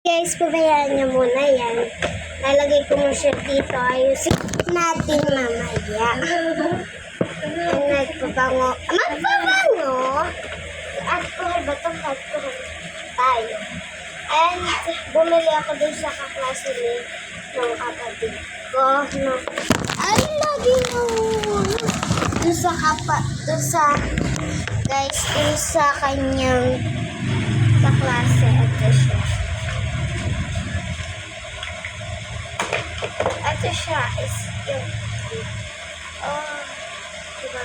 Guys, pabayaan niyo muna yan. Lalagay ko mo siya dito. Ayusin natin mamaya. Ang nagpabango. Magpabango! At kung ba ito? Tayo. And bumili ako dun sa kaklase ng kapatid ko. Ay, lagi mo! Dun sa kanyang kaklase. Ito siya. Ito siya is yung diba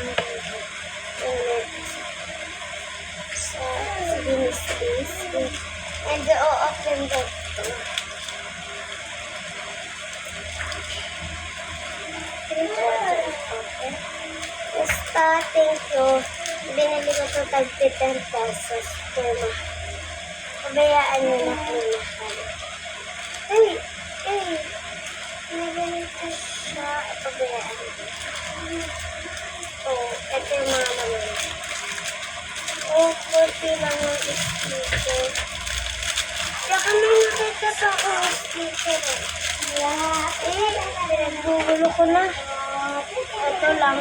so finish this and open that starting to binili ko ito tag 10 pesos pero pabayaan nyo na po lahat. Naganito siya. Pabayaan ko. Ito yung mga naman. Puti lang yung sticker. Saka may nakita pa ako yung sticker. Nagugulo ko na. Ito lang.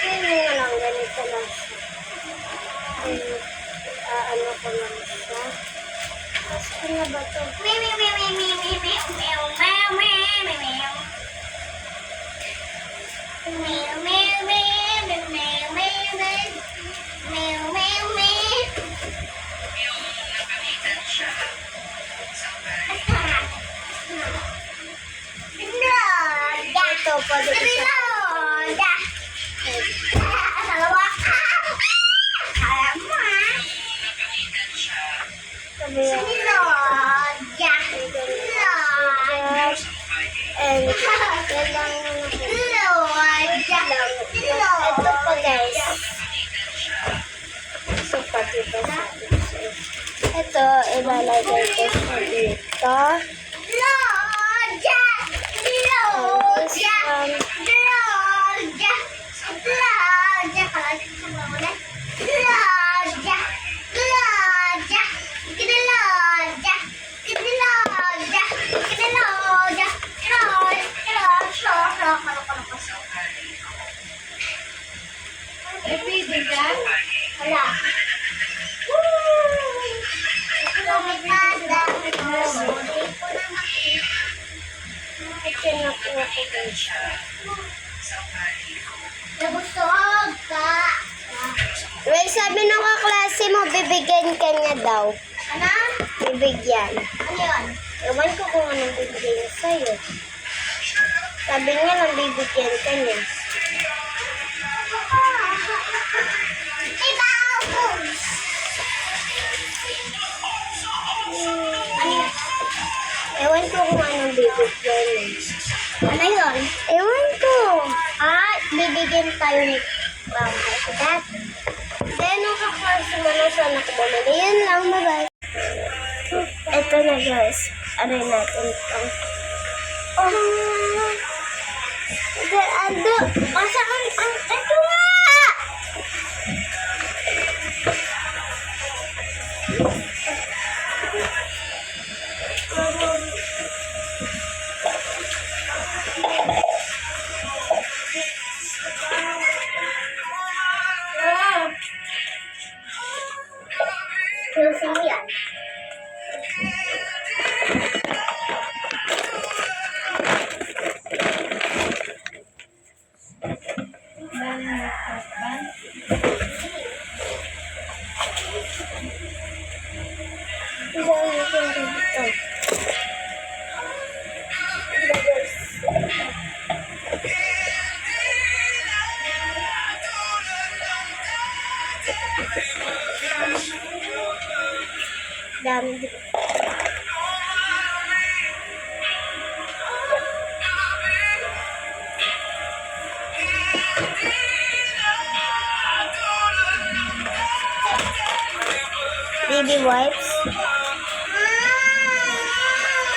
Hindi nga lang ganito lang siya. Ano ko lang siya. Tapos ano ba ito? Ito, pwede ko siya. And ito po guys. So dito ito ilalagay ko siya dito. Wala. Well, sabi ng kaklase mo, bibigyan ka niya daw. Ano? Bibigyan. Ano yun? Ewan ko kung anong bibigyan niya sa'yo. Sabi niya lang, bibigyan ka niya. Ewan ko kung anong bibigyan niya. Ano yun? Ewan ko. Bibigyan tayo ni Dad. Then, nung kaklase mo na siya nakabumili. Yan lang, bye-bye. Ito na guys. Aray natin itong. Masakang ito nga! Closing mo yan. Dami dito. Baby wipes.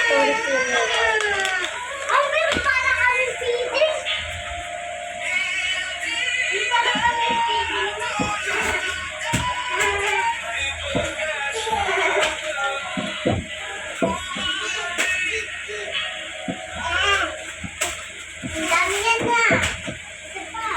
Ay, meron pala Ang dami yan na. Isa pa.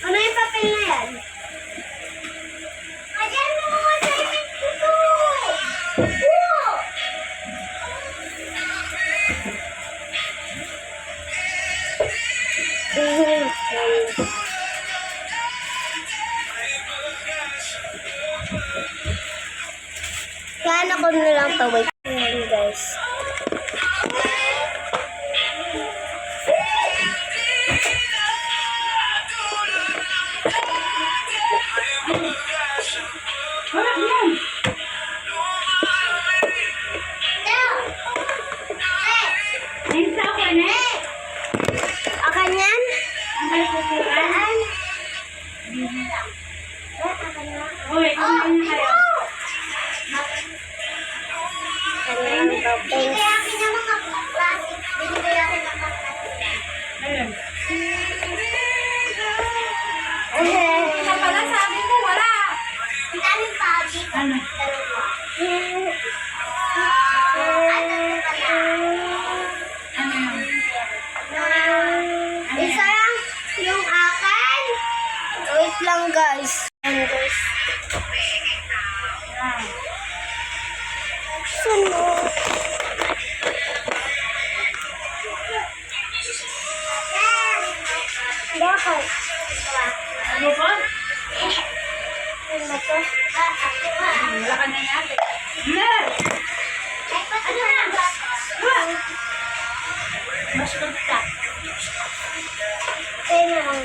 Ano yung papel na yan? Ayan mo mga assignment ko to. Wow! Kaya ko na lang to. Wait lang guys. Akan yan? Isa lang yung akin. Wait lang guys. Ayan guys. Sino? Bakit? Ano ba? Ano ba to? Wala ka na yate. Mer! Ano na? Mas magka. Kaya na lang.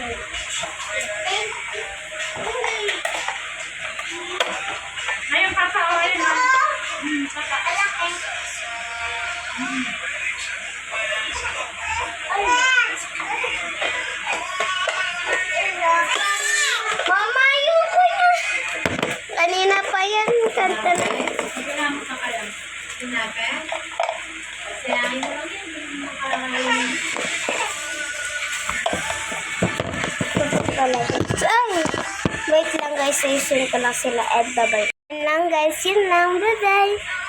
Ngayon pasaorin mo. Mama, ayoko na. Kanina pa yan. Kanta na. Ginamit na kaya. Sinabi? Sinabi mo lang yan. Nakalaman. Ay! Wait lang guys. Ayusin ko lang sila. And bye-bye. Yun lang guys. Yun lang. Bye-bye.